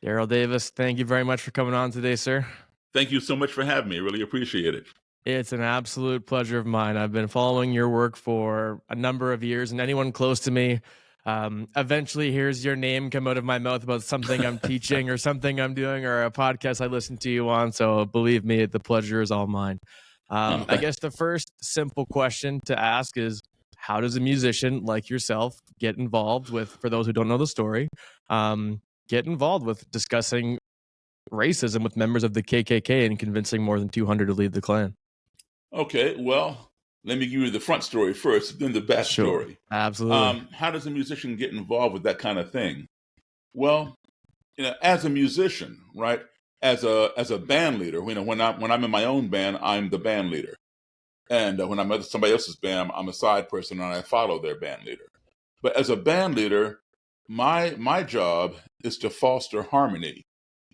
Daryl Davis, thank you very much for coming on today, sir. Thank you so much for having me. I really appreciate it. It's an absolute pleasure of mine. I've been following your work for a number of years, and anyone close to me eventually hears your name come out of my mouth about something I'm teaching or something I'm doing or a podcast I listen to you on. So believe me, the pleasure is all mine. I guess the first simple question to ask is, how does a musician like yourself get involved with, for those who don't know the story, get involved with discussing racism with members of the KKK and convincing more than 200 to leave the Klan? Okay, well, let me give you the front story first, then the back Sure, story. absolutely. How does a musician get involved with that kind of thing? Well, as a musician, right? As a band leader, when I'm in my own band, I'm the band leader, and when I'm at somebody else's band, I'm a side person and I follow their band leader. But as a band leader, my job is to foster harmony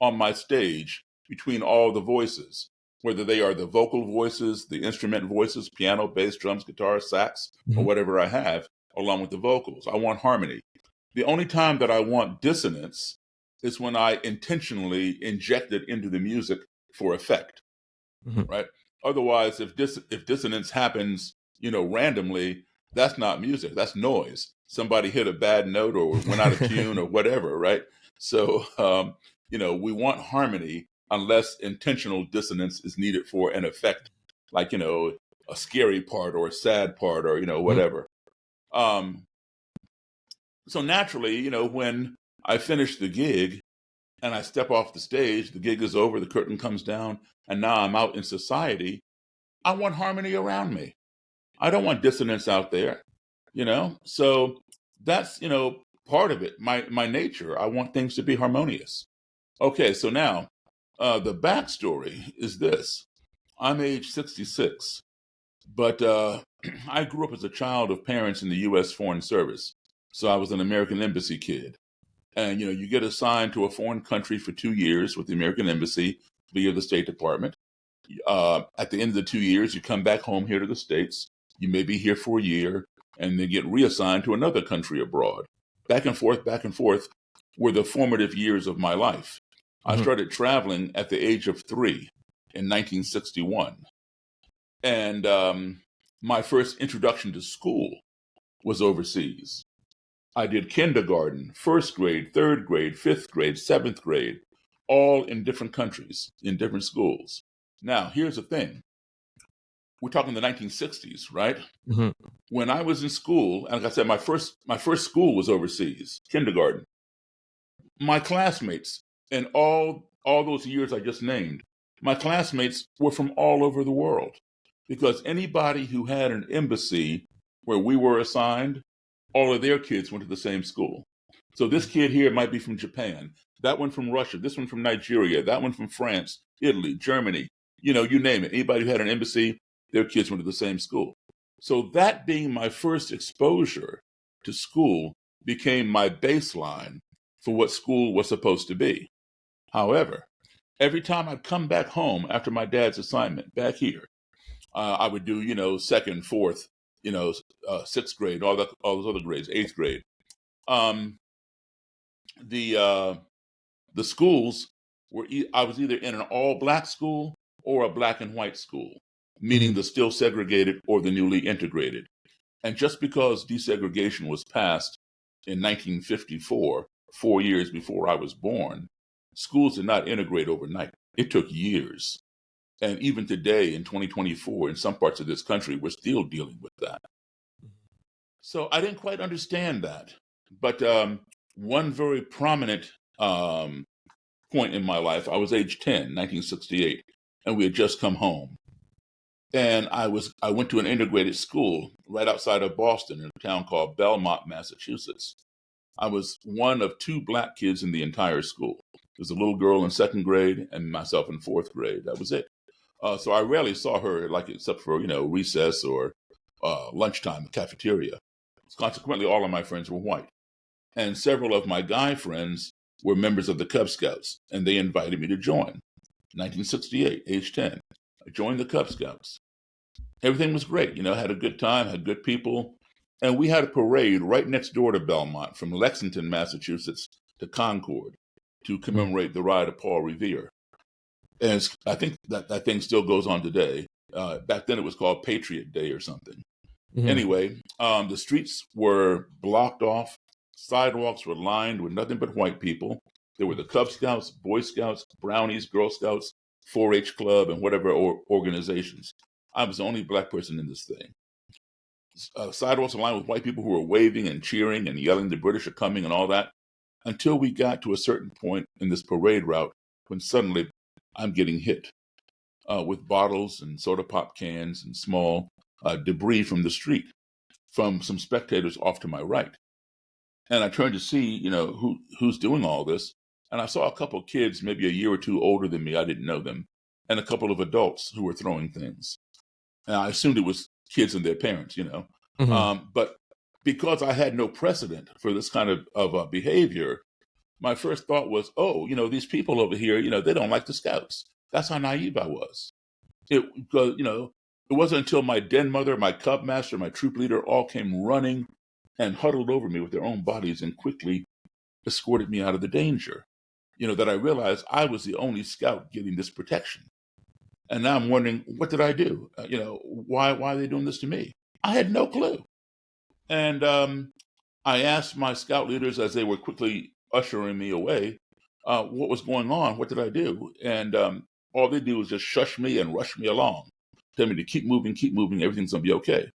on my stage between all the voices, whether they are the vocal voices, the instrument voices, piano, bass, drums, guitar, sax, or Mhm. whatever I have, along with the vocals. I want harmony. The only time that I want dissonance is when I intentionally inject it into the music for effect, Mhm. right? Otherwise, if dissonance happens, randomly, that's not music. That's noise. Somebody hit a bad note or went out of tune or whatever, right? So, we want harmony unless intentional dissonance is needed for an effect, like a scary part or a sad part or Mhm. whatever. Um, so naturally, when I finish the gig and I step off the stage, the gig is over, the curtain comes down, and now I'm out in society. I want harmony around me. I don't want dissonance out there. So that's, part of it. My nature. I want things to be harmonious. Okay, so now the backstory is this. I'm age 66, but I grew up as a child of parents in the U.S. Foreign Service. So I was an American Embassy kid. And, you get assigned to a foreign country for 2 years with the American Embassy via the State Department. At the end of the 2 years, you come back home here to the States. You may be here for a year and then get reassigned to another country abroad. Back and forth were the formative years of my life. I Mhm. started traveling at the age of 3 in 1961. And my first introduction to school was overseas. I did kindergarten, first grade, third grade, fifth grade, seventh grade, all in different countries, in different schools. Now, here's the thing. We're talking the 1960s, right? Mhm. When I was in school, and like I said, my first school was overseas, kindergarten. My classmates, in all those years I just named, my classmates were from all over the world, because anybody who had an embassy where we were assigned, all of their kids went to the same school. So this kid here might be from Japan, that one from Russia, this one from Nigeria, that one from France, Italy, Germany, you name it. Anybody who had an embassy, their kids went to the same school. So that being my first exposure to school became my baseline for what school was supposed to be. However, every time I'd come back home after my dad's assignment back here, I would do, second, fourth, sixth grade, all those other grades, eighth grade. Um, the uh, the schools I was either in an all black school or a black and white school, meaning Mhm. the still segregated or the newly integrated. And just because desegregation was passed in 1954, 4 years before I was born, schools did not integrate overnight. It took years. And even today in 2024, in some parts of this country, we're still dealing with that. So I didn't quite understand that. But one very prominent point in my life, I was age 10, 1968, and we had just come home. And I went to an integrated school right outside of Boston in a town called Belmont, Massachusetts. I was one of two black kids in the entire school. There was a little girl in second grade and myself in fourth grade. That was it. So I rarely saw her, like except for recess or lunchtime, cafeteria. Consequently, all of my friends were white, and several of my guy friends were members of the Cub Scouts, and they invited me to join. 1968, age 10, I joined the Cub Scouts. Everything was great. Had a good time, had good people. And we had a parade right next door to Belmont from Lexington, Massachusetts to Concord. to commemorate the ride of Paul Revere. And I think that thing still goes on today. Back then it was called Patriot Day or something. Mm-hmm. Anyway, the streets were blocked off. Sidewalks were lined with nothing but white people. There were the Cub Scouts, Boy Scouts, Brownies, Girl Scouts, 4-H Club, and whatever organizations. I was the only black person in this thing. Sidewalks were lined with white people who were waving and cheering and yelling the British are coming and all that, until we got to a certain point in this parade route when suddenly I'm getting hit with bottles and soda pop cans and small debris from the street from some spectators off to my right. And I turned to see, who's doing all this. And I saw a couple of kids, maybe a year or two older than me. I didn't know them. And a couple of adults who were throwing things. And I assumed it was kids and their parents, Mm-hmm. But because I had no precedent for this kind of behavior, my first thought was, these people over here, they don't like the Scouts. That's how naive I was. It wasn't until my den mother, my cub master, my troop leader all came running and huddled over me with their own bodies and quickly escorted me out of the danger, that I realized I was the only Scout getting this protection. And now I'm wondering, what did I do? Why are they doing this to me? I had no clue. And I asked my Scout leaders as they were quickly ushering me away, what was going on? What did I do? And all they do is just shush me and rush me along, tell me to keep moving, everything's going to be okay.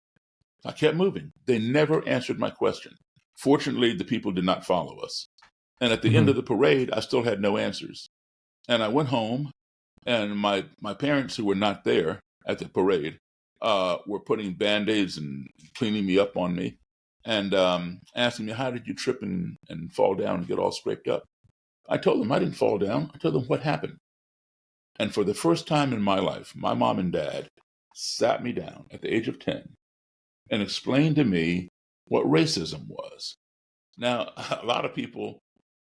I kept moving. They never answered my question. Fortunately, the people did not follow us. And at the end of the parade, I still had no answers. And I went home, and my parents, who were not there at the parade, were putting Band-Aids and cleaning me up on me and asking me, how did you trip and fall down and get all scraped up? I told them I didn't fall down. I told them what happened. And for the first time in my life, my mom and dad sat me down at the age of 10 and explained to me what racism was. Now, a lot of people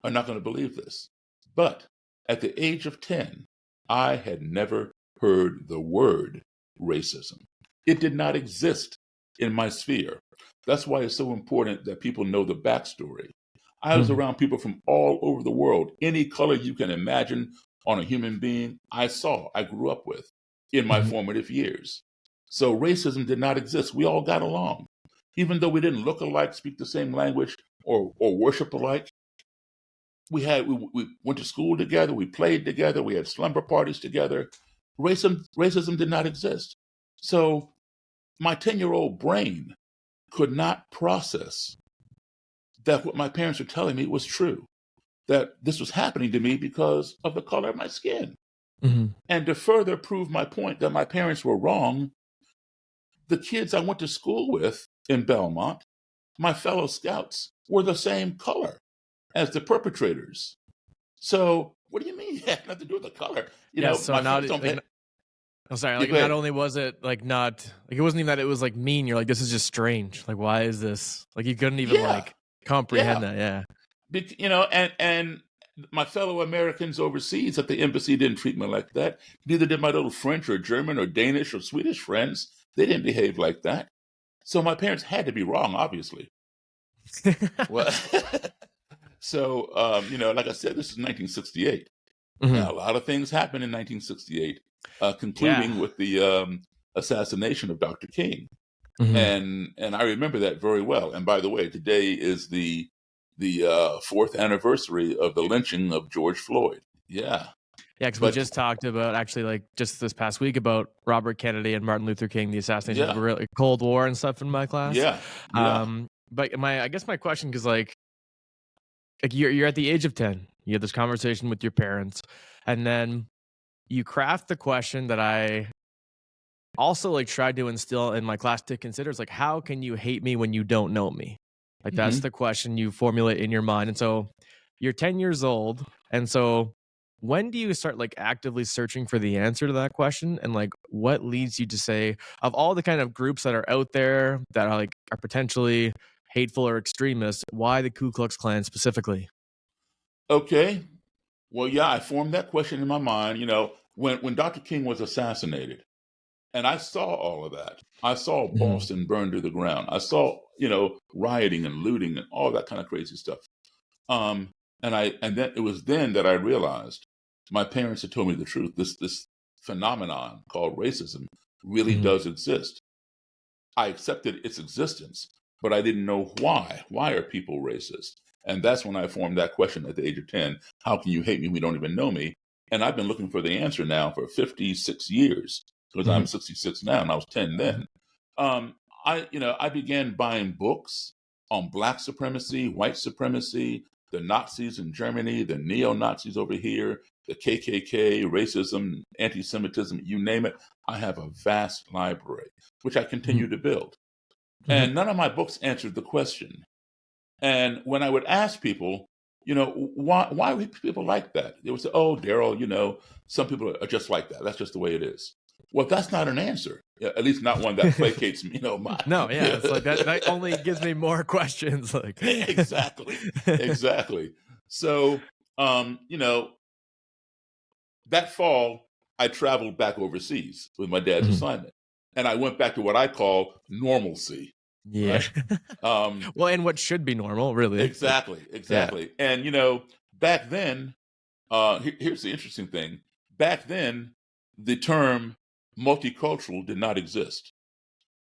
are not going to believe this, but at the age of 10, I had never heard the word racism. It did not exist in my sphere. That's why it's so important that people know the backstory. I was around people from all over the world. Any color you can imagine on a human being, I grew up with in my formative years. So racism did not exist. We all got along. Even though we didn't look alike, speak the same language, or worship alike, we went to school together, we played together, we had slumber parties together. Racism did not exist. So my 10-year-old brain could not process that what my parents were telling me was true, that this was happening to me because of the color of my skin. Mm-hmm. And to further prove my point that my parents were wrong, the kids I went to school with in Belmont, my fellow Scouts, were the same color as the perpetrators. So what do you mean? It had nothing to do with the color. Yeah. So My not friends don't. like, I'm sorry. Yeah, Like, go not ahead. only was it like not like it wasn't even that it was like mean. You're like, this is just strange. Like, why is this? Like, you couldn't even Yeah, like comprehend yeah. that. Yeah. And my fellow Americans overseas at the embassy didn't treat me like that. Neither did my little French or German or Danish or Swedish friends. They didn't behave like that. So my parents had to be wrong, obviously. Well, so like I said, this is 1968. Mm-hmm. Now, a lot of things happened in 1968, Yeah. concluding with the assassination of Dr. King. Mm-hmm. And I remember that very well. And by the way, today is the fourth anniversary of the lynching of George Floyd. Yeah, Yeah, because we but just talked about actually like just this past week about Robert Kennedy and Martin Luther King, the assassination of yeah, really Cold War and stuff in my class. yeah, yeah. But I guess my question, because like you're at the age of 10, you have this conversation with your parents, and then you craft the question that I also like tried to instill in my class to consider. Is like, how can you hate me when you don't know me? Like, that's hmm the question you formulate in your mind. And so you're 10 years old. And so when do you start like actively searching for the answer to that question? And like, what leads you to say, of all the kind of groups that are out there that are potentially hateful or extremist, why the Ku Klux Klan specifically? Okay. Well, yeah, I formed that question in my mind. When Dr. King was assassinated, and I saw all of that. I saw Mhm. Boston burned to the ground. I saw rioting and looting and all that kind of crazy stuff. And then it was then that I realized my parents had told me the truth. This phenomenon called racism really Mhm. does exist. I accepted its existence, but I didn't know why. Why are people racist? And that's when I formed that question at the age of 10. How can you hate me when you don't even know me? And I've been looking for the answer now for 56 years because I'm Mhm. 66 now and I was 10 then. Um, I began buying books on black supremacy, white supremacy, the Nazis in Germany, the neo-Nazis over here, the KKK, racism, anti-Semitism, you name it. I have a vast library which I Mhm. continue to build. Mhm. And none of my books answered the question. And when I would ask people, why are people like that? They would say, oh, Daryl, some people are just like that. That's just the way it is. Well, that's not an answer, at least not one that placates me, my. No, yeah, it's like that only gives me more questions, like Exactly. Exactly. So, um, you know, that fall, I traveled back overseas with my dad's Mhm. assignment. And I went back to what I call normalcy, Yeah. right? Um, Well, and what should be normal, really, like exactly, yeah. exactly. And back then, here's the interesting thing. Back then, the term multicultural did not exist.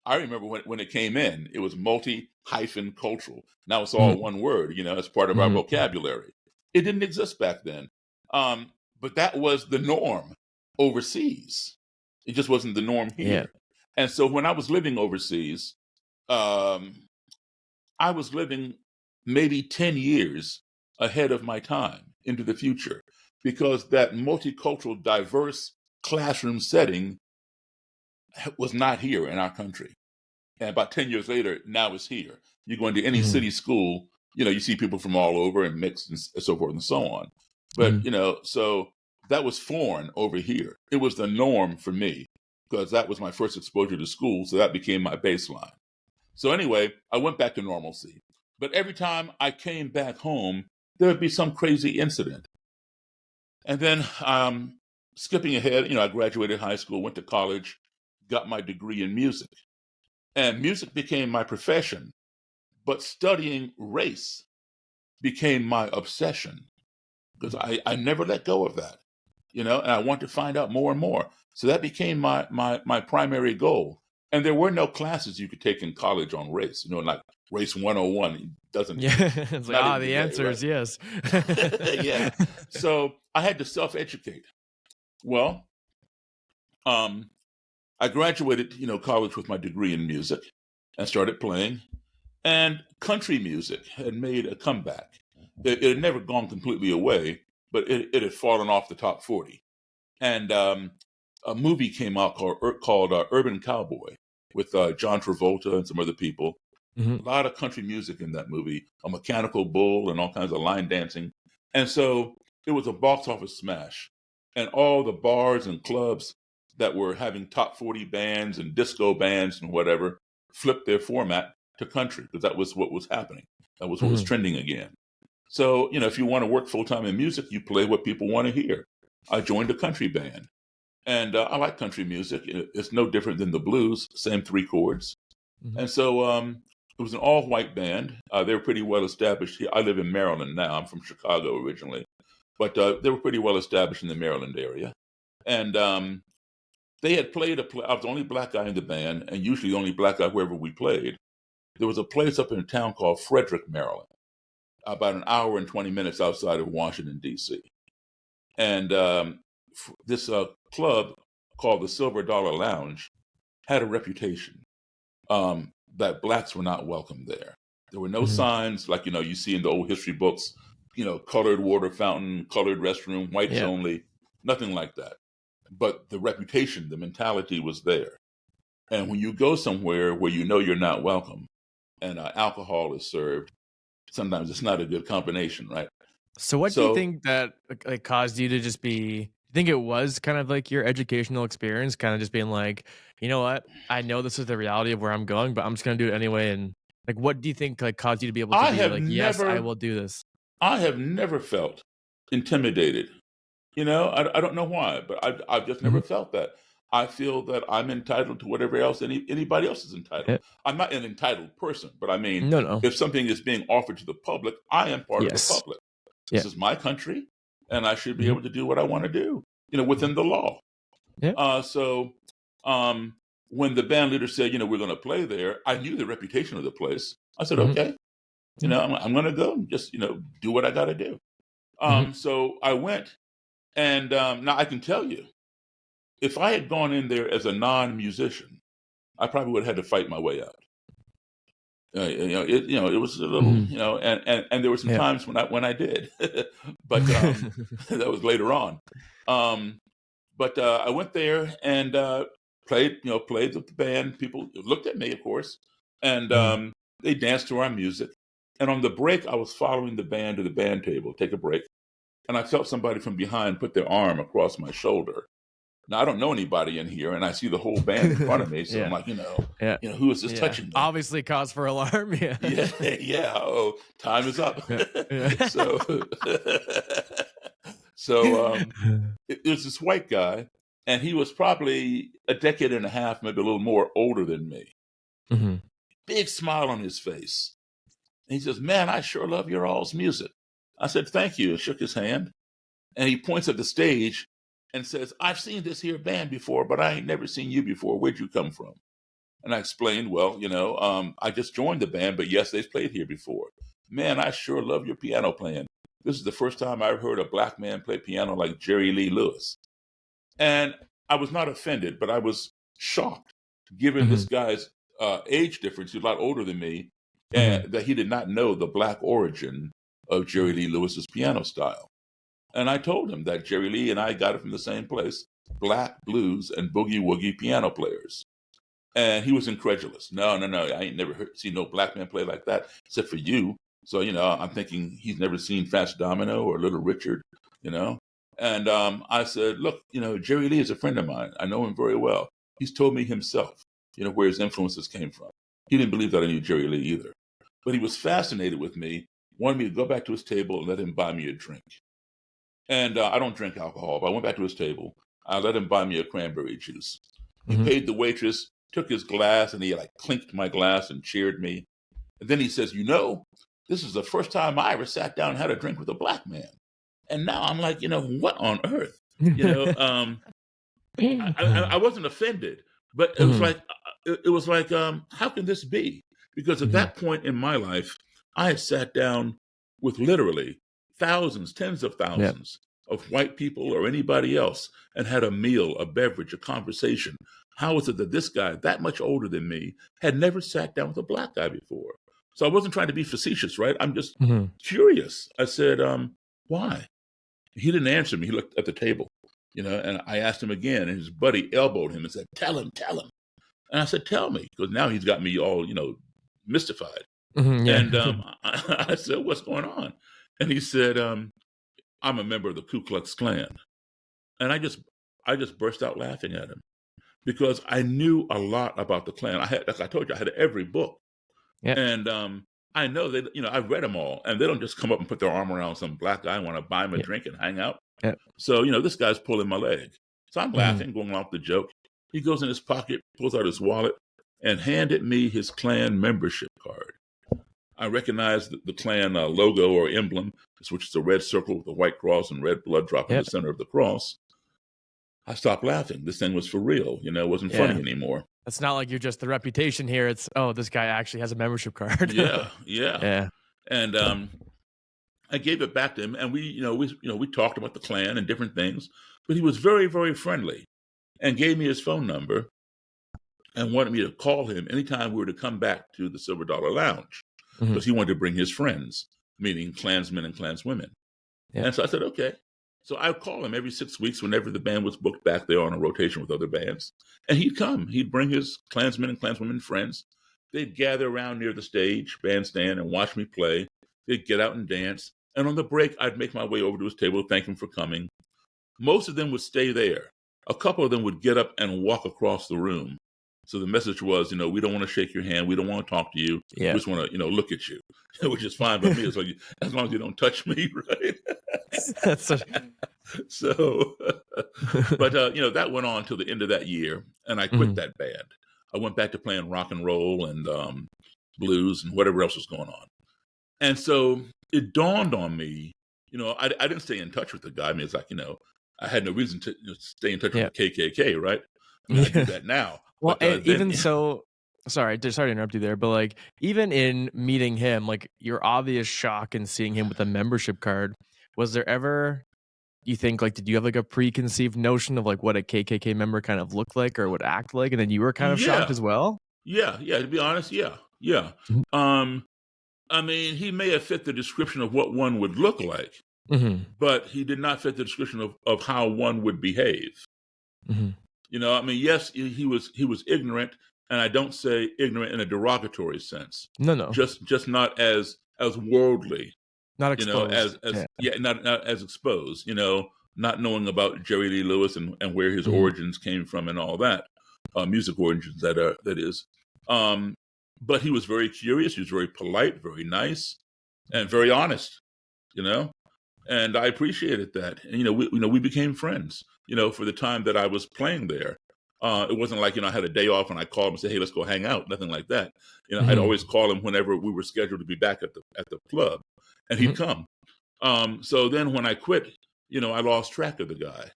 I remember when it came in, it was multi hyphen cultural. Now it's all Mhm. one word, it's part of our Mhm. vocabulary. It didn't exist back then. But that was the norm overseas. It just wasn't the norm Yeah. here. And so when I was living overseas, um, I was living maybe 10 years ahead of my time into the future because that multicultural, diverse classroom setting was not here in our country. And about 10 years later, now it's here. You go into any Mhm. city school, you see people from all over and mixed and so forth and so on. But, Mhm. so that was foreign over here. It was the norm for me because that was my first exposure to school. So that became my baseline. So anyway, I went back to normalcy. But every time I came back home, there would be some crazy incident. And then skipping ahead, I graduated high school, went to college, got my degree in music. And music became my profession, but studying race became my obsession because I never let go of that, and I want to find out more and more. So that became my primary goal. And there were no classes you could take in college on race, like race 101. It doesn't, Yeah, it's like, not even the today, answer right? is yes. Yeah. So I had to self-educate. Well, um, I graduated, college with my degree in music and started playing. And country music had made a comeback. It had never gone completely away, but it had fallen off the top 40. And a movie came out called Urban Cowboy with John Travolta and some other people. Mhm. A lot of country music in that movie, a mechanical bull and all kinds of line dancing. And so it was a box office smash. And all the bars and clubs that were having top 40 bands and disco bands and whatever flipped their format to country because that was what was happening. That was what was Mhm. trending again. So, if you want to work full time in music, you play what people want to hear. I joined a country band. And I like country music. It's no different than the blues, same three chords. Mhm. And so it was an all white band. They were pretty well established here. I live in Maryland now. I'm from Chicago originally. But they were pretty well established in the Maryland area. And they had played I was the only black guy in the band, and usually the only black guy wherever we played. There was a place up in a town called Frederick, Maryland, about an hour and 20 minutes outside of Washington, D.C. And this club called the Silver Dollar Lounge had a reputation that blacks were not welcome there. There were no Mhm. signs like you see in the old history books, colored water fountain, colored restroom, whites Yeah. only, nothing like that. But the reputation, the mentality was there. And when you go somewhere where you're not welcome and alcohol is served, sometimes it's not a good combination, right? So what do you So think that, like, caused you to just be think it was kind of like your educational experience, kinda just being like, "You know what? I know this is the reality of where I'm going, but I'm just gonna do it anyway," and, like, what do you think, like, caused you to be able to I be have like, "Yes, I never, will do this?" I have never felt intimidated. I don't know why, but I've just never Mhm. felt that. I feel that I'm entitled to whatever else anybody else is entitled. Yeah. I'm not an entitled person, but I mean, No, no. if something is being offered to the public, I am part of the Yes. public. This Yeah. is my country, and I should be able to do what I want to do, within the law. Yeah. So when the band leader said, we're going to play there, I knew the reputation of the place. I said, Mhm. okay, I'm going to go and just, do what I got to do. Mhm. So I went, and now I can tell you, if I had gone in there as a non-musician, I probably would have had to fight my way out. It was a little, Mhm. and there were some Yeah. times when I did, but that was later on. Um, but I went there and played with the band. People looked at me, of course, and Mhm. they danced to our music. And on the break, I was following the band to the band table, take a break, and I felt somebody from behind put their arm across my shoulder. Now I don't know anybody in here, and I see the whole band in front of me, so I'm Yeah. like, Yeah. who is this Yeah. touching me? Obviously cause for alarm. Yeah. Yeah, yeah. Oh, time is up. Yeah. Yeah. so, so it was this white guy, and he was probably a decade and a half, maybe a little more older than me. Mhm. Big smile on his face. And he says, "Man, I sure love your all's music." I said, "Thank you," and shook his hand. And he points at the stage and says, "I've seen this here band before, but I ain't never seen you before. Where'd you come from?" And I explained, well, I just joined the band, but yes, they've played here before. "Man, I sure love your piano playing. This is the first time I've heard a black man play piano like Jerry Lee Lewis." And I was not offended, but I was shocked, given this Mhm. guy's age difference. He's a lot older than me, Mhm. and that he did not know the black origin of Jerry Lee Lewis's piano style. And I told him that Jerry Lee and I got it from the same place, black blues and boogie woogie piano players. And he was incredulous. No, no, no. I ain't never seen no black man play like that, except for you. So, I'm thinking he's never seen Fats Domino or Little Richard, you know. And I said, look, Jerry Lee is a friend of mine. I know him very well. He's told me himself, where his influences came from. He didn't believe that I knew Jerry Lee either. But he was fascinated with me, wanted me to go back to his table and let him buy me a drink. And I don't drink alcohol, but I went back to his table. I let him buy me a cranberry juice. He Mhm. paid the waitress, took his glass, and he like clinked my glass and cheered me. And then he says, this is the first time I ever sat down and had a drink with a black man. And now I'm like, what on earth? You know, um, I wasn't offended, but it was Mhm. like, how can this be? Because at Mhm. that point in my life, I had sat down with literally thousands, tens of Yeah. thousands of white people or anybody else and had a meal, a beverage, a conversation. How is it that this guy, that much older than me, had never sat down with a black guy before? So I wasn't trying to be facetious, right? I'm just Mhm. curious. I said, why? He didn't answer me. He looked at the table, and I asked him again, and his buddy elbowed him and said, tell him, tell him. And I said, tell me, because now he's got me all, mystified. Mhm. Yeah. And I said, what's going on? And he said, I'm a member of the Ku Klux Klan. And I just burst out laughing at him because I knew a lot about the Klan. Like I told you, I had every book. Yeah. And I know that, I've read them all, and they don't just come up and put their arm around some black guy and want to buy him a Yeah. drink and hang out. Yeah. So, this guy's pulling my leg. So I'm Mhm. laughing, going along with the joke. He goes in his pocket, pulls out his wallet, and handed me his Klan membership card. I recognized the Klan logo or emblem, which is a red circle with a white cross and red blood drop in Yeah. the center of the cross. I stopped laughing. This thing was for real. It wasn't funny Yeah. anymore. It's not like you're just the reputation here. It's, oh, this guy actually has a membership card. Yeah, yeah. Yeah. And I gave it back to him, and we talked about the Klan and different things. But he was very, very friendly, and gave me his phone number and wanted me to call him anytime we were to come back to the Silver Dollar Lounge Mhm. because he wanted to bring his friends, meaning Klansmen and Klanswomen. Yeah. And so I said, okay. So I'd call him every 6 weeks whenever the band was booked back there on a rotation with other bands. And he'd come. He'd bring his Klansmen and Klanswomen friends. They'd gather around near the stage, bandstand, and watch me play. They'd get out and dance. And on the break, I'd make my way over to his table, thank him for coming. Most of them would stay there. A couple of them would get up and walk across the room. So the message was, we don't want to shake your hand. We don't want to talk to you. Yeah. We just want to, look at you, which is fine by me as long as you don't touch me, right? That's such. So, but that went on till the end of that year, and I quit Mhm. that band. I went back to playing rock and roll and blues and whatever else was going on. And so it dawned on me, I didn't stay in touch with the guy. I mean, it's like, I had no reason to stay in touch with Yeah. the KKK, right? I mean, I do that now. Well, But and then, even so, sorry to interrupt you there, but, like, even in meeting him, like, your obvious shock in seeing him with a membership card, was there ever you think, like, did you have, like, a preconceived notion of, like, what a KKK member kind of looked like or would act like, and then you were kind of shocked yeah, as well? yeah. To be honest, yeah, yeah. Mhm. I mean, he may have fit the description of what one would look like, Mhm. but he did not fit the description of how one would behave. Mhm. I mean, yes, he was ignorant, and I don't say ignorant in a derogatory sense, No, no. just not as worldly, Not as exposed. as Yeah. yeah, not as exposed, not knowing about Jerry Lee Lewis and where his Mhm. origins came from and all that, music origins that is. Um, but he was very curious. He was very polite, very nice, and very honest. You know, and I appreciated that. And we became friends. For the time that I was playing there, it wasn't like I had a day off and I called him and said, "Hey, let's go hang out." Nothing like that. I'd Mhm. always call him whenever we were scheduled to be back at the club, and he'd Mhm. come. So then when I quit, I lost track of the guy,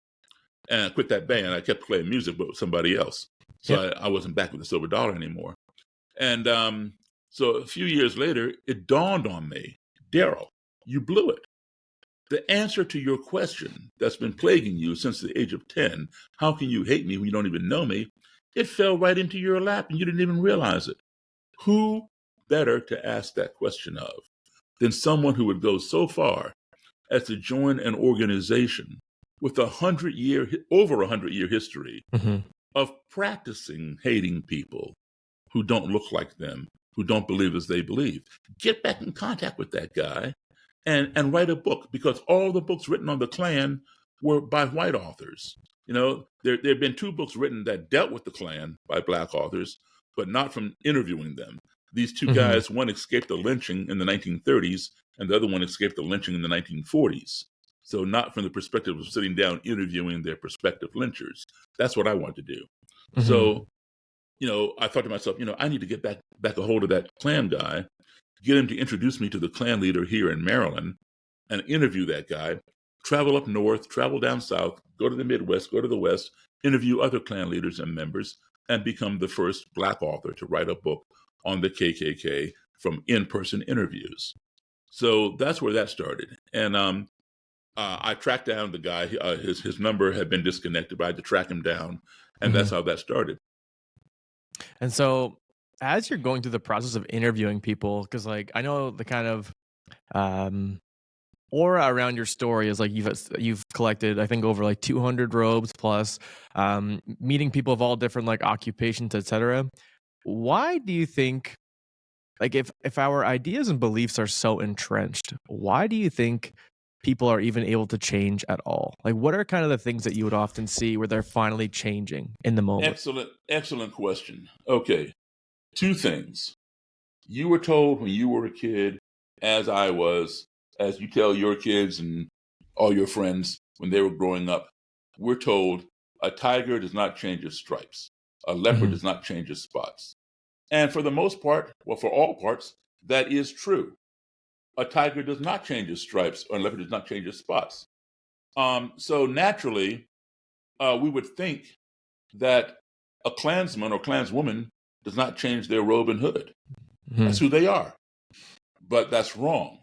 and I quit that band. I kept playing music, but with somebody else. So Yep. I wasn't back with the Silver Dollar anymore. And so a few years later, it dawned on me, Daryl, you blew it. The answer to your question that's been plaguing you since the age of 10, how can you hate me when you don't even know me? It fell right into your lap and you didn't even realize it. Who better to ask that question of than someone who would go so far as to join an organization with over 100-year history Mhm. of practicing hating people who don't look like them, who don't believe as they believe? Get back in contact with that guy and write a book, because all the books written on the Klan were by white authors. There have been two books written that dealt with the Klan by black authors, but not from interviewing them. These two Mhm. guys, one escaped the lynching in the 1930s, and the other one escaped the lynching in the 1940s. So not from the perspective of sitting down interviewing their prospective lynchers. That's what I want to do. Mhm. So, I thought to myself, I need to get back a hold of that Klan guy, get him to introduce me to the Klan leader here in Maryland, and interview that guy, travel up north, travel down south, go to the Midwest, go to the West, interview other Klan leaders and members, and become the first black author to write a book on the KKK from in-person interviews. So that's where that started. And I tracked down the guy. His number had been disconnected, but I had to track him down. And that's Mhm. how that started. And so, as you're going through the process of interviewing people, because, like, I know the kind of um, aura around your story is like you've collected, I think, over like 200 robes plus, meeting people of all different like occupations, etc. Why do you think, like, if our ideas and beliefs are so entrenched, why do you think people are even able to change at all? Like, what are kind of the things that you would often see where they're finally changing in the moment? Excellent question. Okay, two things. You were told when you were a kid, as I was, as you tell your kids and all your friends when they were growing up, we're told a tiger does not change its stripes. A leopard Mhm. does not change its spots. And for the most part, well, for all parts, that is true. A tiger does not change its stripes, or a leopard does not change its spots. So naturally, we would think that a Klansman or Klanswoman does not change their robe and hood. That's Mhm. who they are. But that's wrong.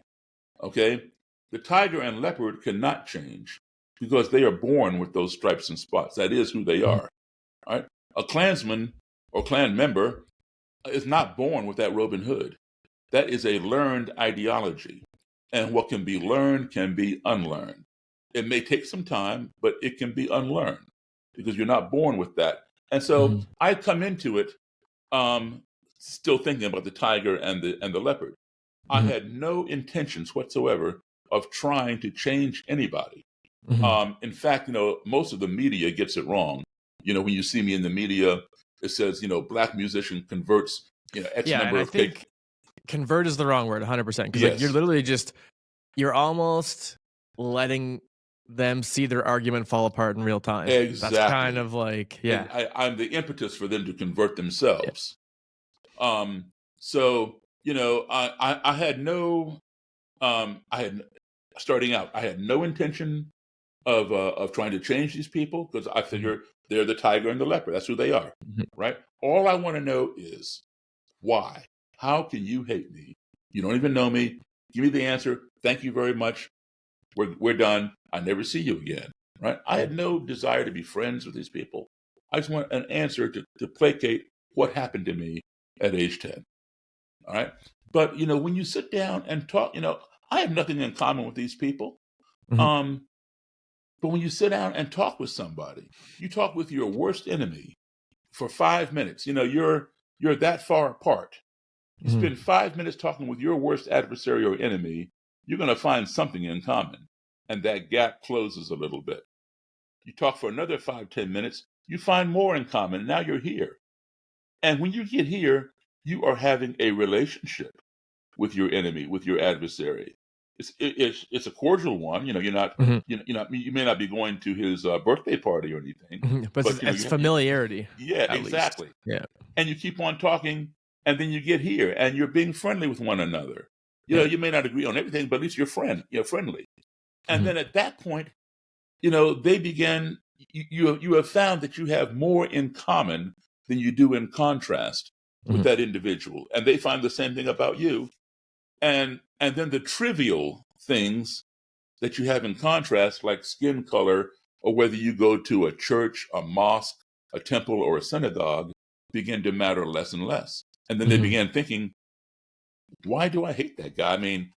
Okay? The tiger and leopard cannot change because they are born with those stripes and spots. That is who they Mhm. are. All right? A Klansman or Klan member is not born with that robe and hood. That is a learned ideology. And what can be learned can be unlearned. It may take some time, but it can be unlearned because you're not born with that. And so Mhm. I come into it um, still thinking about the tiger and the leopard. I Mhm. had no intentions whatsoever of trying to change anybody. Mhm. In fact, most of the media gets it wrong. When you see me in the media, it says, black musician converts, X Yeah, and number I of cake. think convert is the wrong word 100% because, like, you're Yes, literally just you're almost letting them see their argument fall apart in real time. That's kind exactly. of like, And yeah. I'm the impetus for them to convert Yeah. themselves. So, I had no, I had starting out, I had no intention of trying to change these people because I figure they're the tiger and the leopard. That's who they are, right? All I want to know is why. How can you hate me? You don't even know me. Give me the answer. Thank you very much. We're done. I never see you again, right? I had no desire to be friends with these people. I just want an answer to placate what happened to me at age 10. All right. But, when you sit down and talk, I have nothing in common with these people. Um, but when you sit down and talk with somebody, you talk with your worst enemy for 5 minutes. You're that far apart. You spend 5 minutes talking with your worst adversary or enemy, you're going to find something in common. And that gap closes a little bit. You talk for another 5, 10 minutes, you find more in common. And now you're here. And when you get here, you are having a relationship with your enemy, with your adversary. It's a cordial one. You're not, you may not be going to his birthday party or anything, But but it's familiarity. yeah, At least. exactly. Yeah. And you keep on talking, and then you get here, and you're being friendly with one another. You may not agree on everything, but at least you're friendly. And then at that point, they begin. You have found that you have more in common than you do in contrast with that individual, and they find the same thing about you. And then the trivial things that you have in contrast, like skin color, or whether you go to a church, a mosque, a temple, or a synagogue, begin to matter less and less. And then they begin thinking, why do I hate that guy? I mean,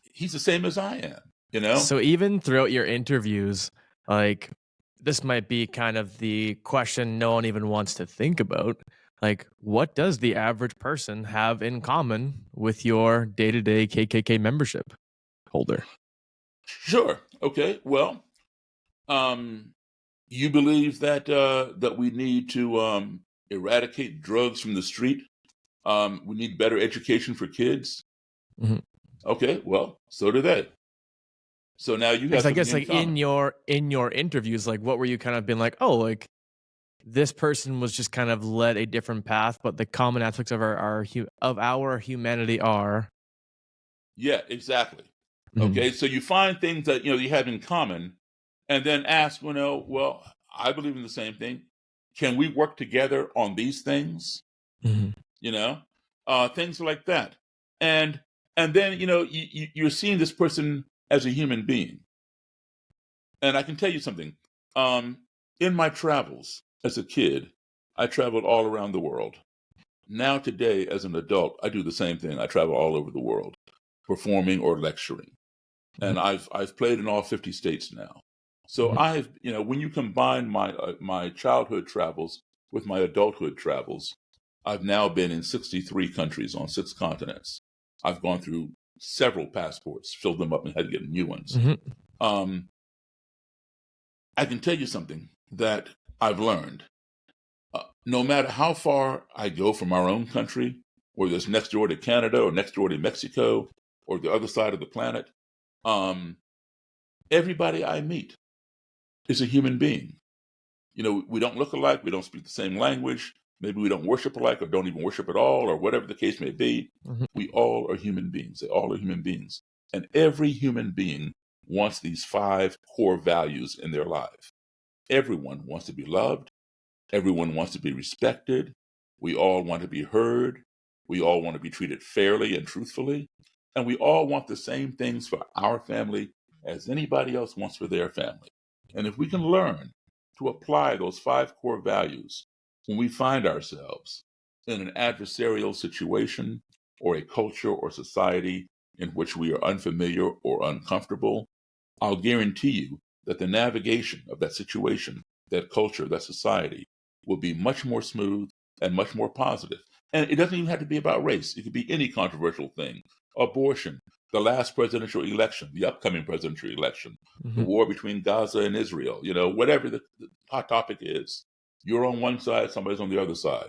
he's the same as I am. So even throughout your interviews, like this might be kind of the question no one even wants to think about. Like, what does the average person have in common with your day-to-day KKK membership holder? Sure. Okay. Well, you believe that we need to eradicate drugs from the street. We need better education for kids. Okay. Well, so do they. So now you have Because I something guess in like common. in your interviews, like what were you kind of been like, oh, like this person was just kind of led a different path, but the common aspects of our humanity are. Yeah, exactly. Okay, so you find things that you have in common, and then ask, well, I believe in the same thing. Can we work together on these things? You know, things like that, and then you're seeing this person as a human being. And I can tell you something. In my travels as a kid, I traveled all around the world. Now today, as an adult, I do the same thing. I travel all over the world, performing or lecturing. And I've played in all 50 states now. So when you combine my childhood travels with my adulthood travels, I've now been in 63 countries on 6 continents. I've gone through several passports, filled them up, and had to get new ones. I can tell you something that I've learned. No matter how far I go from our own country, whether it's next door to Canada or next door to Mexico or the other side of the planet, everybody I meet is a human being. We don't look alike. We don't speak the same language. Maybe we don't worship alike or don't even worship at all or whatever the case may be. We all are human beings. They all are human beings. And every human being wants these 5 core values in their life. Everyone wants to be loved. Everyone wants to be respected. We all want to be heard. We all want to be treated fairly and truthfully. And we all want the same things for our family as anybody else wants for their family. And if we can learn to apply those 5 core values when we find ourselves in an adversarial situation or a culture or society in which we are unfamiliar or uncomfortable, I'll guarantee you that the navigation of that situation, that culture, that society will be much more smooth and much more positive. And it doesn't even have to be about race. It could be any controversial thing. Abortion, the last presidential election, the upcoming presidential election, the war between Gaza and Israel, whatever the hot topic is, you're on one side, somebody's on the other side.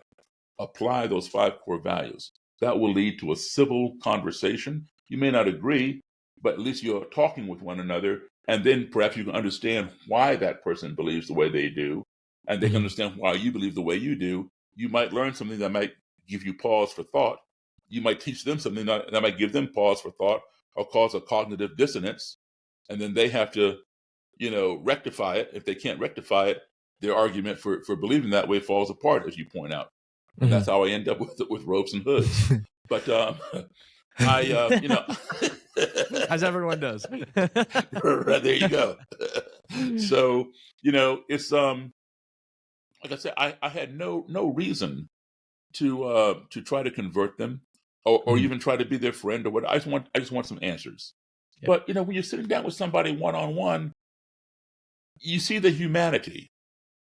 Apply those 5 core values. That will lead to a civil conversation. You may not agree, but at least you're talking with one another. And then perhaps you can understand why that person believes the way they do. And they can understand why you believe the way you do. You might learn something that might give you pause for thought. You might teach them something that might give them pause for thought or cause a cognitive dissonance. and then they have to, rectify it. If they can't rectify it, their argument for believing that way falls apart, as you point out, and that's how I end up with robes and hoods. But as everyone does. Right, there you go. So it's like I said, I had no reason to try to convert them, or even try to be their friend or what. I just want some answers. Yeah. But when you're sitting down with somebody one on one, you see the humanity.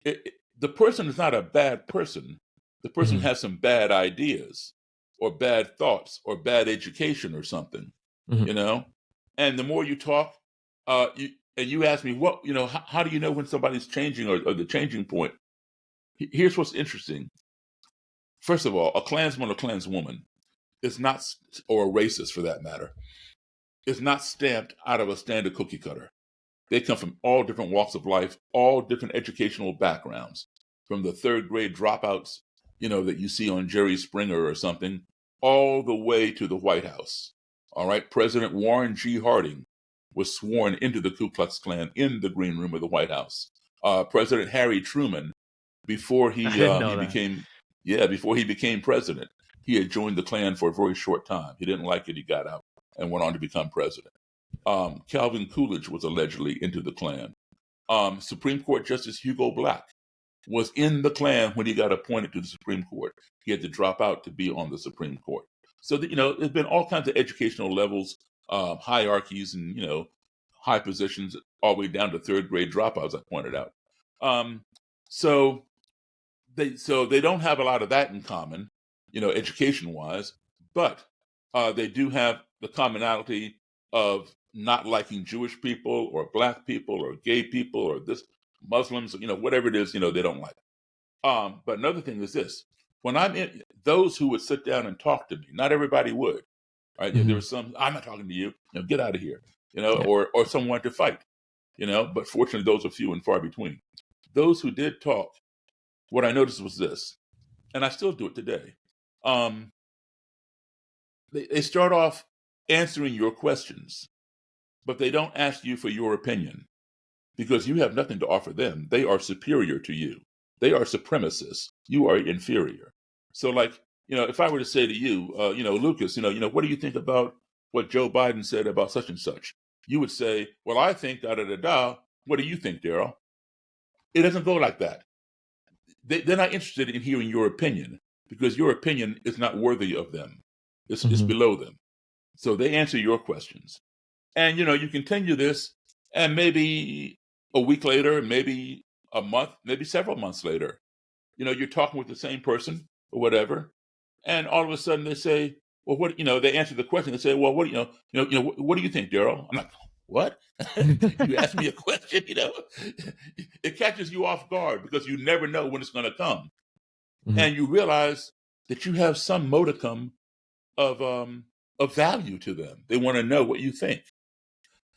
The person is not a bad person. The person has some bad ideas, or bad thoughts, or bad education, or something. And the more you talk, you ask me what how do you know when somebody's changing, or the changing point? Here's what's interesting. First of all, a Klansman or Klanswoman is not, or a racist for that matter, is not stamped out of a standard cookie cutter. They come from all different walks of life, all different educational backgrounds, from the third grade dropouts, that you see on Jerry Springer or something, all the way to the White House. All right. President Warren G. Harding was sworn into the Ku Klux Klan in the green room of the White House. President Harry Truman, before he became president, he had joined the Klan for a very short time. He didn't like it. He got out and went on to become president. Calvin Coolidge was allegedly into the Klan. Supreme Court Justice Hugo Black was in the Klan when he got appointed to the Supreme Court. He had to drop out to be on the Supreme Court. So that, there's been all kinds of educational levels, hierarchies, and high positions, all the way down to third grade dropouts, I pointed out. So they don't have a lot of that in common, education wise, but they do have the commonality of not liking Jewish people, or Black people, or gay people, or this Muslims, whatever it is, they don't like. But another thing is this: when I'm in, those who would sit down and talk to me, not everybody would, right? There was some, I'm not talking to you, get out of here, or someone wanted to fight, but fortunately those are few and far between. Those who did talk, what I noticed was this, and I still do it today. They start off answering your questions, but they don't ask you for your opinion, because you have nothing to offer them. They are superior to you. They are supremacists. You are inferior. So, like, if I were to say to you, Lucas, what do you think about what Joe Biden said about such and such? You would say, well, I think da da da da. What do you think, Daryl? It doesn't go like that. They're not interested in hearing your opinion, because your opinion is not worthy of them. It's below them. So they answer your questions. And, you continue this, and maybe a week later, maybe a month, maybe several months later, you're talking with the same person or whatever. And all of a sudden they say, well, what, they answer the question. They say, well, what, what do you think, Daryl? I'm like, what? You asked me a question, it catches you off guard, because you never know when it's going to come. And you realize that you have some modicum of value to them. They want to know what you think.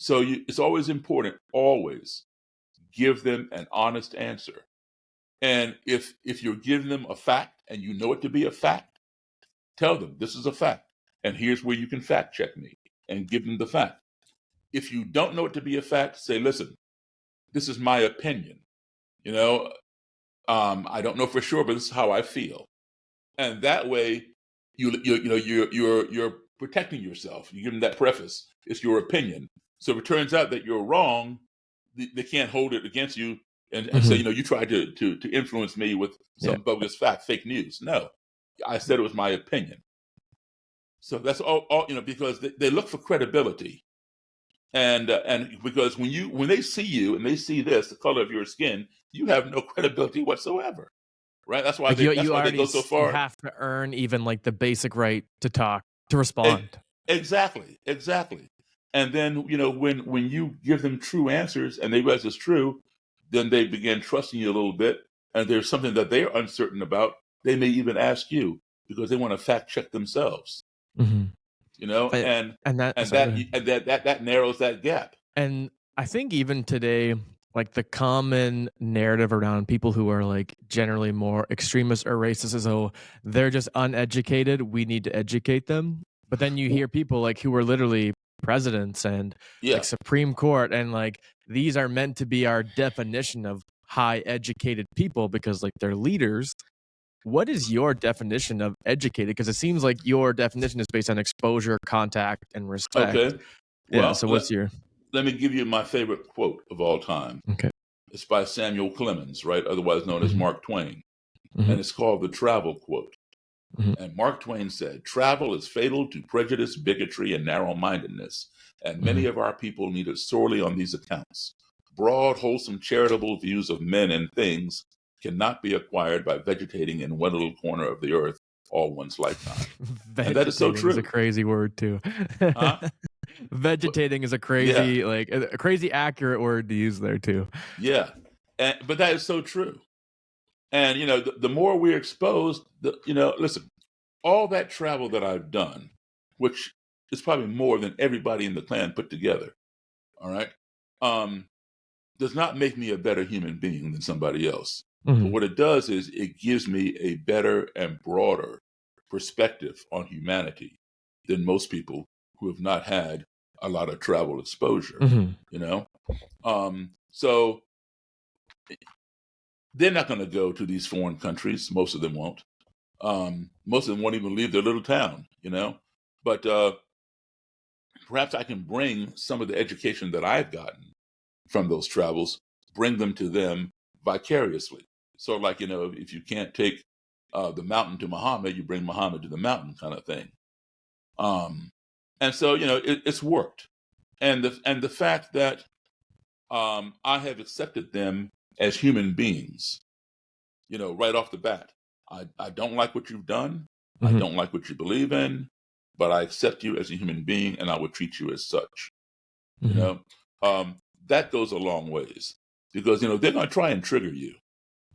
So it's always important, always give them an honest answer. And if you're giving them a fact and you know it to be a fact, tell them this is a fact, and here's where you can fact check me, and give them the fact. If you don't know it to be a fact, say, listen, this is my opinion. I don't know for sure, but this is how I feel. And that way, you're protecting yourself. You give them that preface. It's your opinion. So if it turns out that you're wrong, they can't hold it against you and say, you tried to influence me with some bogus fact, fake news. No, I said it was my opinion. So that's all because they look for credibility. And because when they see you and they see this, the color of your skin, you have no credibility whatsoever. Right? That's why they go so far. You have to earn even like the basic right to talk, to respond. Exactly. And then, when you give them true answers and they realize it's true, then they begin trusting you a little bit. And there's something that they're uncertain about. They may even ask you, because they want to fact check themselves. And that narrows that gap. And I think even today, like the common narrative around people who are like generally more extremist or racist is, oh, they're just uneducated, we need to educate them. But then you hear people like who are literally presidents and Yeah. like Supreme Court, and like these are meant to be our definition of high educated people because like they're leaders. What is your definition of educated? Because it seems like your definition is based on exposure, contact, and respect. Okay. Yeah. Well, So what's your let me give you my favorite quote of all time. okay? It's by Samuel Clemens, right? Otherwise known as Mhm, Mark Twain. And mhm, it's called the travel quote. mhm, And Mark Twain said, travel is fatal to prejudice, bigotry, and narrow mindedness. And many mhm. of our people need it sorely on these accounts. Broad, wholesome, charitable views of men and things cannot be acquired by vegetating in one little corner of the earth all one's lifetime. And that is so Vegetating is a true. crazy word too. Huh? But Vegetating is a yeah, crazy, like a crazy accurate word to use there too. yeah. But that is so true. And, the more we're exposed, listen, all that travel that I've done, which is probably more than everybody in the Klan put together, all right, um, does not make me a better human being than somebody else. But Mhm, what it does is it gives me a better and broader perspective on humanity than most people who have not had a lot of travel exposure, mhm, you know? So they're not going to go to these foreign countries. Most of them won't. Most of them won't even leave their little town. But perhaps I can bring some of the education that I've gotten from those travels, bring them to them vicariously. So, like, if you can't take the mountain to Muhammad, you bring Muhammad to the mountain, kind of thing. Um, and so, it's worked. And the fact that I have accepted them as human beings, right off the bat. I don't like what you've done. I mhm, don't like what you believe in, but I accept you as a human being and I will treat you as such. You mhm, know, that goes a long ways because, they're going to try and trigger you.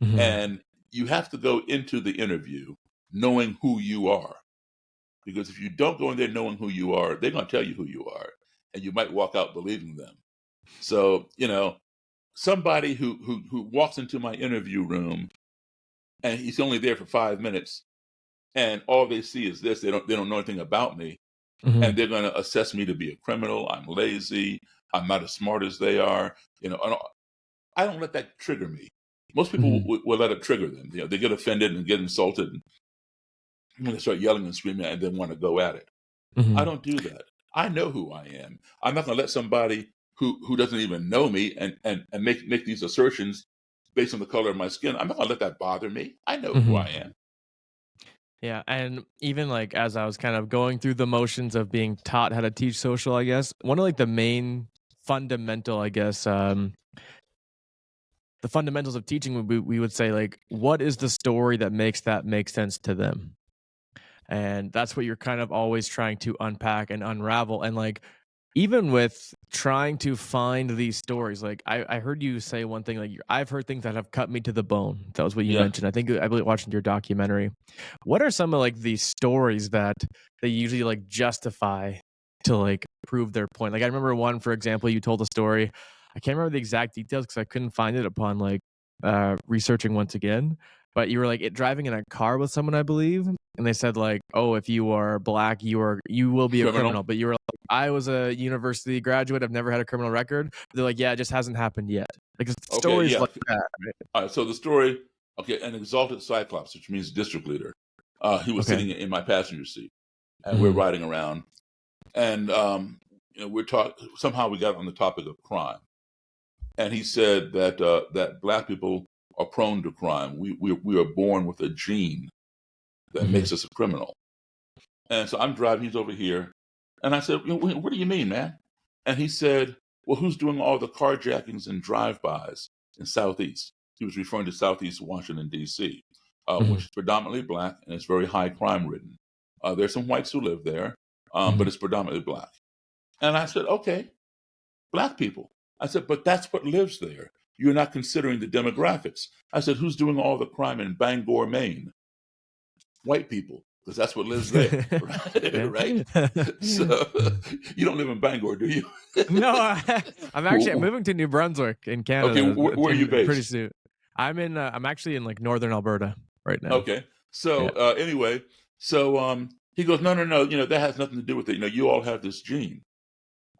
mhm, And you have to go into the interview knowing who you are. Because if you don't go in there knowing who you are, they're going to tell you who you are. And you might walk out believing them. So, somebody who walks into my interview room and he's only there for 5 minutes and all they see is this. They don't know anything about me, and mhm, they're going to assess me to be a criminal. I'm lazy. I'm not as smart as they are. I don't let that trigger me. Most people mhm, will let it trigger them. They get offended and get insulted, and when they start yelling and screaming and then want to go at it. I mhm. don't do that. I know who I am. I'm not going to let somebody who doesn't even know me and make these assertions based on the color of my skin. I'm not going to let that bother me. I know who I Mhm. am. Yeah, and even like as I was kind of going through the motions of being taught how to teach social, I guess one of like the main fundamental, I guess, the fundamentals of teaching would be, we would say like, what is the story that makes that make sense to them? And that's what you're kind of always trying to unpack and unravel. And like, even with trying to find these stories, like I heard you say one thing, like I've heard things that have cut me to the bone. That was what you Yeah. mentioned. I believe watching your documentary. What are some of like these stories that they usually like justify to like prove their point? Like I remember one, for example, you told a story. I can't remember the exact details because I couldn't find it upon like researching once again. But you were like driving in a car with someone, I believe, and they said like, "Oh, if you are black, you will be a Criminal. criminal." But you were like, "I was a university graduate. I've never had a criminal record." They're like, "Yeah, it just hasn't happened yet." Like it's Okay. stories Yeah. like that. Right? All right, so the story, okay, an exalted cyclops, which means district leader, he was Okay. sitting in my passenger seat, and we're Mhm. riding around, and we're talking. Somehow we got on the topic of crime, and he said that black people are prone to crime. We are born with a gene that Mhm. makes us a criminal. And so I'm driving. He's over here, and I said, "What do you mean, man?" And he said, "Well, who's doing all the carjackings and drive-bys in Southeast?" He was referring to Southeast Washington D.C., which Mhm. is predominantly black and it's very high crime ridden. There's some whites who live there, but Mhm. it's predominantly black. And I said, "Okay, black people." I said, "But that's what lives there. You're not considering the demographics." I said, "Who's doing all the crime in Bangor, Maine?" White people, because that's what lives there, right? Yeah. Right? So you don't live in Bangor, do you? No, I'm moving to New Brunswick in Okay, Canada where are you pretty based? soon. I'm actually in like northern Alberta right now. Okay, so Yeah. anyway, so he goes, no, no, no, that has nothing to do with it. You all have this gene.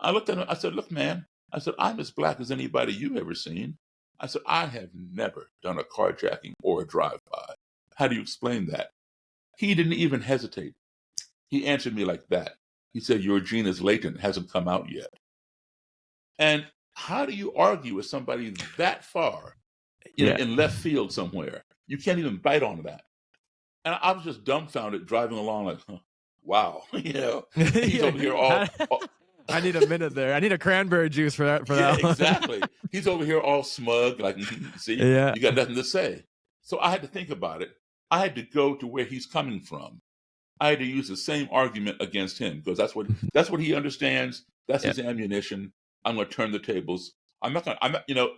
I looked at him. I said, look, man, I said, I'm as black as anybody you've ever seen. I said, I have never done a carjacking or a drive-by. How do you explain that? He didn't even hesitate. He answered me like that. He said, your gene is latent, hasn't come out yet. And how do you argue with somebody that far, Yeah. in left field somewhere? You can't even bite on that. And I was just dumbfounded driving along like, huh, wow, he's over here all I need a minute there. I need a cranberry juice for that. yeah, One. exactly. He's over here all smug, like, see, Yeah. you got nothing to say. So I had to think about it. I had to go to where he's coming from. I had to use the same argument against him because that's what he understands. That's his ammunition. I'm going to turn the tables. I'm not,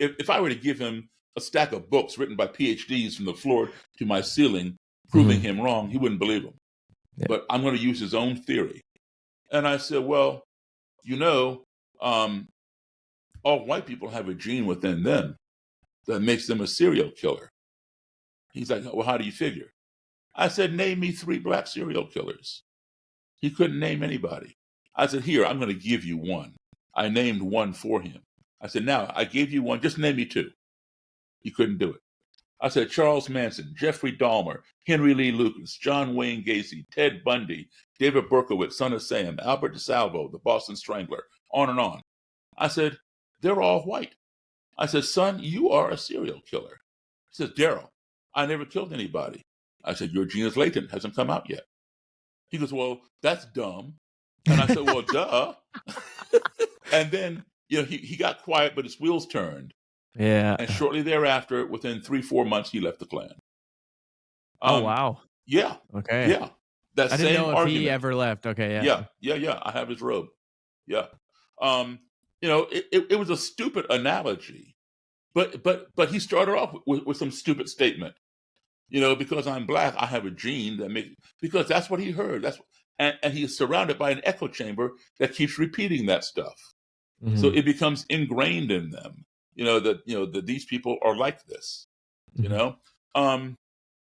if I were to give him a stack of books written by PhDs from the floor to my ceiling, proving him wrong, he wouldn't believe them. Yeah. But I'm going to use his own theory. And I said, well, all white people have a gene within them that makes them a serial killer. He's like, well, how do you figure? I said, name me 3 black serial killers. He couldn't name anybody. I said, here, I'm going to give you one. I named one for him. I said, now, I gave you one. Just name me 2. He couldn't do it. I said, Charles Manson, Jeffrey Dahmer, Henry Lee Lucas, John Wayne Gacy, Ted Bundy, David Berkowitz, Son of Sam, Albert DeSalvo, the Boston Strangler, on and on. I said, they're all white. I said, son, you are a serial killer. He says, Daryl, I never killed anybody. I said, your gene is latent, hasn't come out yet. He goes, well, that's dumb. And I said, well, duh. And then, he got quiet, but his wheels turned. Yeah. And shortly thereafter, within 3-4 months, he left the Klan. Oh, wow. Yeah. Okay. Yeah. That I same didn't know if argument. he ever left. Okay. Yeah. Yeah. I have his robe. Yeah. It was a stupid analogy, but he started off with some stupid statement. Because I'm black, I have a gene that makes, because that's what he heard. And he is surrounded by an echo chamber that keeps repeating that stuff. So it becomes ingrained in them, that these people are like this,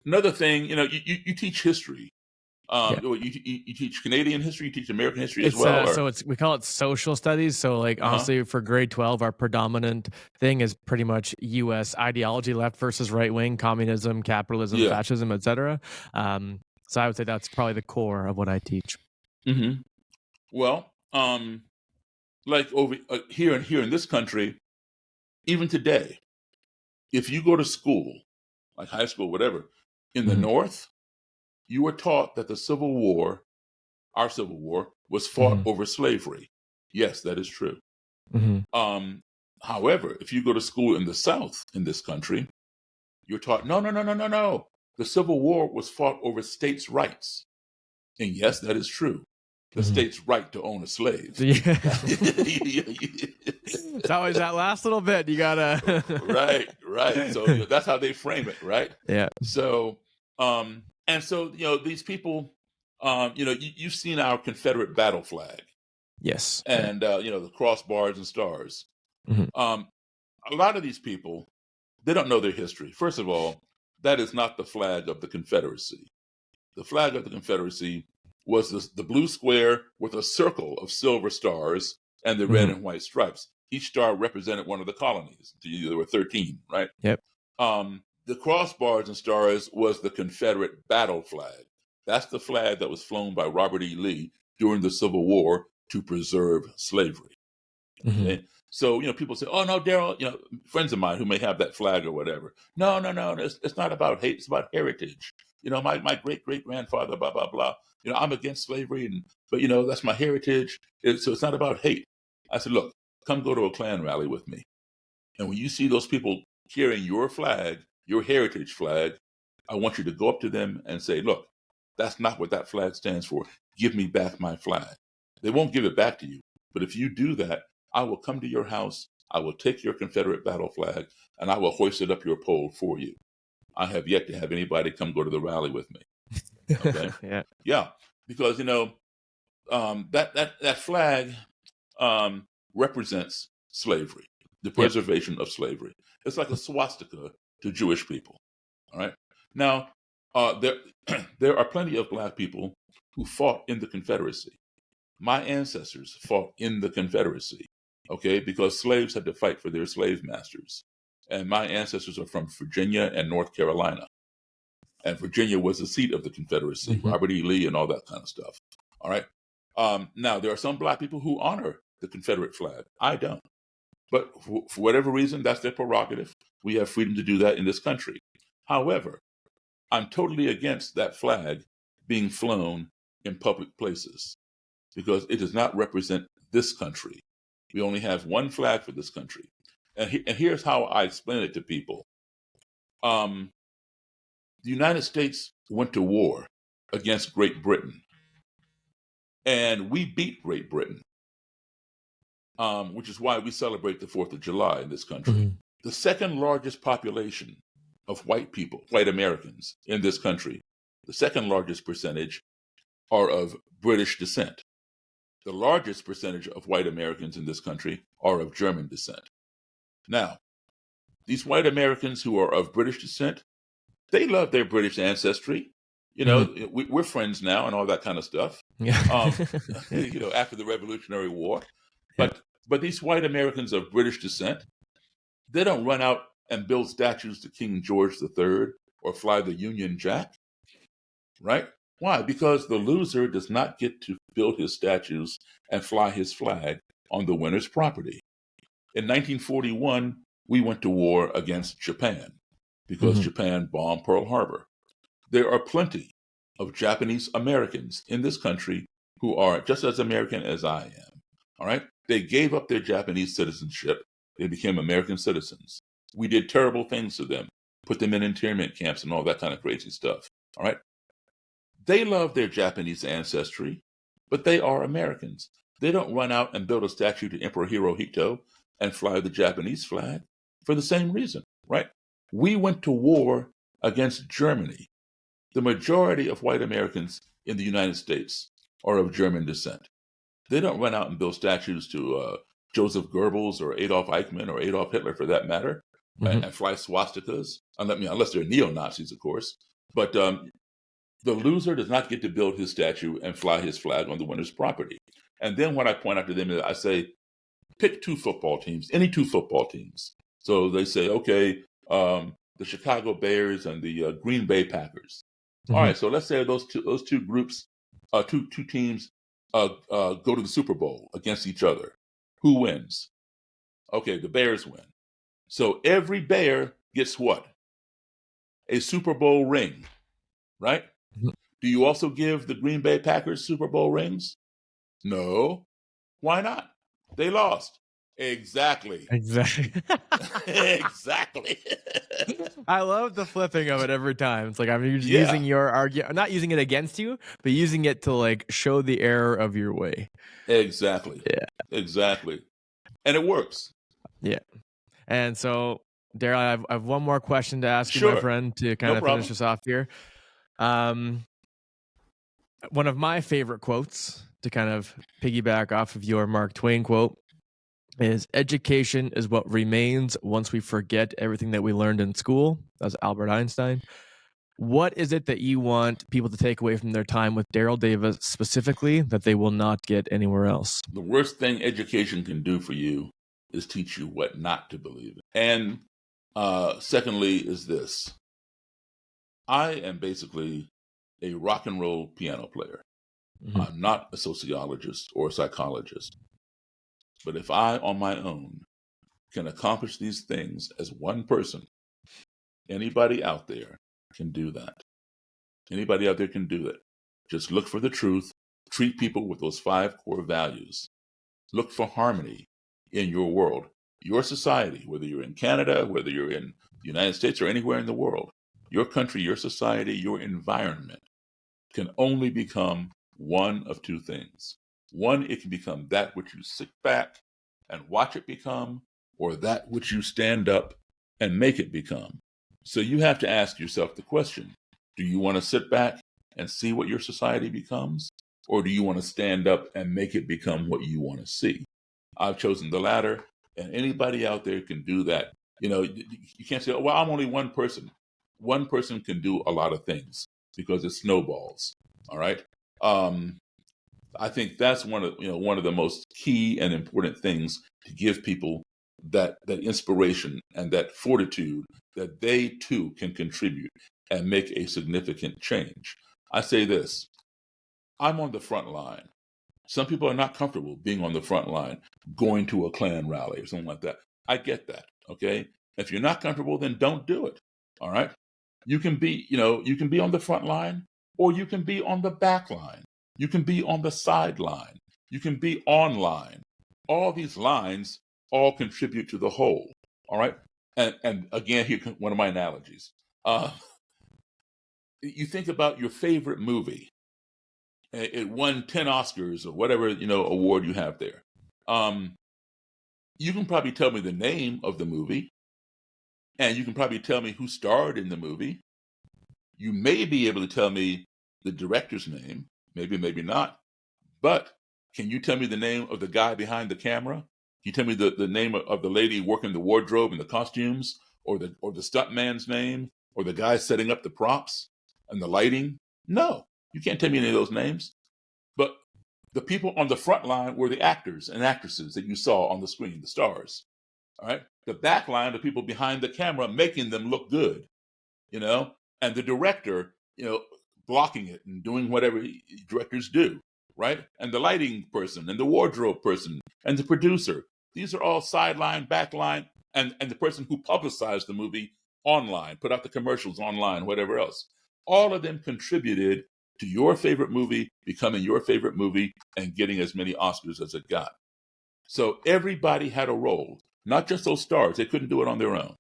Another thing, you teach history. You teach Canadian history, you teach American history as well. So we call it social studies. So honestly, for grade 12, our predominant thing is pretty much U.S. ideology, left versus right wing, communism, capitalism, fascism, etc. So I would say that's probably the core of what I teach. Mm-hmm. Well, like over here in this country, even today, if you go to school, like high school, whatever, in the North, you were taught that the Civil War, our Civil War, was fought over slavery. Yes, that is true. However, if you go to school in the South in this country, you're taught, no. The Civil War was fought over states' rights. And yes, that is true. The state's right to own a slave. Yeah. It's always that last little bit you gotta right. So that's how they frame it, right? Yeah. So these people, you've seen our Confederate battle flag. Yes. And the crossbars and stars. A lot of these people, they don't know their history. First of all, that is not the flag of the Confederacy. The flag of the Confederacy was the blue square with a circle of silver stars and the red and white stripes. Each star represented one of the colonies. There were 13, right? Yep. The crossbars and stars was the Confederate battle flag. That's the flag that was flown by Robert E. Lee during the Civil War to preserve slavery. Okay? So, people say, oh, no, Daryl, friends of mine who may have that flag or whatever. No, it's not about hate. It's about heritage. My great-great-grandfather, blah, blah, blah. I'm against slavery, but that's my heritage. So it's not about hate. I said, look, come go to a Klan rally with me. And when you see those people carrying your flag, your heritage flag, I want you to go up to them and say, look, that's not what that flag stands for. Give me back my flag. They won't give it back to you. But if you do that, I will come to your house. I will take your Confederate battle flag and I will hoist it up your pole for you. I have yet to have anybody come go to the rally with me. Okay. Yeah. Because, that flag represents slavery, the preservation of slavery. It's like a swastika to Jewish people. All right. Now, there are plenty of Black people who fought in the Confederacy. My ancestors fought in the Confederacy, okay, because slaves had to fight for their slave masters. And my ancestors are from Virginia and North Carolina. And Virginia was the seat of the Confederacy, Mhm. Robert E. Lee and all that kind of stuff. All right. Now, there are some Black people who honor the Confederate flag. I don't. But for whatever reason, that's their prerogative. We have freedom to do that in this country. However, I'm totally against that flag being flown in public places because it does not represent this country. We only have one flag for this country. And here's how I explain it to people. The United States went to war against Great Britain, and we beat Great Britain, which is why we celebrate the 4th of July in this country. Mhm. The second largest population of white people, white Americans in this country, the second largest percentage are of British descent. The largest percentage of white Americans in this country are of German descent. Now, these white Americans who are of British descent, they love their British ancestry. You Mhm. know, we're friends now and all that kind of stuff. Yeah. You know, after the Revolutionary War. Yeah. But these white Americans of British descent, they don't run out and build statues to King George III or fly the Union Jack, right? Why? Because the loser does not get to build his statues and fly his flag on the winner's property. In 1941, we went to war against Japan because Mhm. Japan bombed Pearl Harbor. There are plenty of Japanese Americans in this country who are just as American as I am. All right? They gave up their Japanese citizenship. They became American citizens. We did terrible things to them, put them in internment camps and all that kind of crazy stuff. All right? They love their Japanese ancestry, but they are Americans. They don't run out and build a statue to Emperor Hirohito and fly the Japanese flag for the same reason, right? We went to war against Germany. The majority of white Americans in the United States are of German descent. They don't run out and build statues to Joseph Goebbels or Adolf Eichmann or Adolf Hitler, for that matter, Mhm. and fly swastikas, unless they're neo-Nazis, of course. But the loser does not get to build his statue and fly his flag on the winner's property. And then what I point out to them is I say, pick two football teams, any two football teams. So they say, okay, the Chicago Bears and the Green Bay Packers. All Mhm. right, so let's say those two groups, two teams, go to the Super Bowl against each other. Who wins? Okay, the Bears win. So every Bear gets what? A Super Bowl ring, right? Mhm. Do you also give the Green Bay Packers Super Bowl rings? No. Why not? They lost. Exactly. Exactly. Exactly. I love the flipping of it every time. It's like I'm using Yeah, your argument, not using it against you, but using it to like show the error of your way. exactly. Yeah. Exactly. And it works. Yeah. And so, Daryl, I have one more question to ask you, my Sure. friend, to No kind of finish problem. us off here. Um, One of my favorite quotes to kind of piggyback off of your Mark Twain quote is education is what remains once we forget everything that we learned in school. That's Albert Einstein. What is it that you want people to take away from their time with Daryl Davis specifically that they will not get anywhere else? The worst thing education can do for you is teach you what not to believe in. And secondly, is this: I am basically a rock and roll piano player. Mhm. I'm not a sociologist or a psychologist. But if I, on my own, can accomplish these things as one person, anybody out there can do that. Anybody out there can do it. Just look for the truth, treat people with those 5 core values. Look for harmony in your world, your society, whether you're in Canada, whether you're in the United States or anywhere in the world. Your country, your society, your environment can only become one of two things. One, it can become that which you sit back and watch it become, or that which you stand up and make it become. So you have to ask yourself the question: do you want to sit back and see what your society becomes? Or do you want to stand up and make it become what you want to see? I've chosen the latter, and anybody out there can do that. You know, you can't say, oh, well, I'm only one person. One person can do a lot of things because it snowballs. All right. Um, I think that's one of the most key and important things to give people that inspiration and that fortitude that they too can contribute and make a significant change. I say this: I'm on the front line. Some people are not comfortable being on the front line, going to a Klan rally or something like that. I get that. Okay. If you're not comfortable, then don't do it. All right. You can be, you can be on the front line, or you can be on the back line. You can be on the sideline. You can be online. All these lines all contribute to the whole. All right. And again, here one of my analogies. You think about your favorite movie. It won 10 Oscars or whatever, award you have there. You can probably tell me the name of the movie, and you can probably tell me who starred in the movie. You may be able to tell me the director's name, maybe not. But can you tell me the name of the guy behind the camera? Can you tell me the name of the lady working the wardrobe and the costumes, or the stuntman's name, or the guy setting up the props and the lighting? No, you can't tell me any of those names. But the people on the front line were the actors and actresses that you saw on the screen, the stars. All right. The back line, the people behind the camera making them look good, and the director, blocking it and doing whatever directors do, right? And the lighting person and the wardrobe person and the producer. These are all sideline, backline, and the person who publicized the movie online, put out the commercials online, whatever else. All of them contributed to your favorite movie becoming your favorite movie and getting as many Oscars as it got. So everybody had a role, not just those stars. They couldn't do it on their own.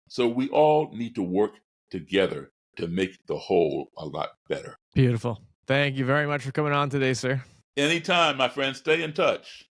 So we all need to work together to make the whole a lot better. Beautiful. Thank you very much for coming on today, sir. Anytime, my friend. Stay in touch.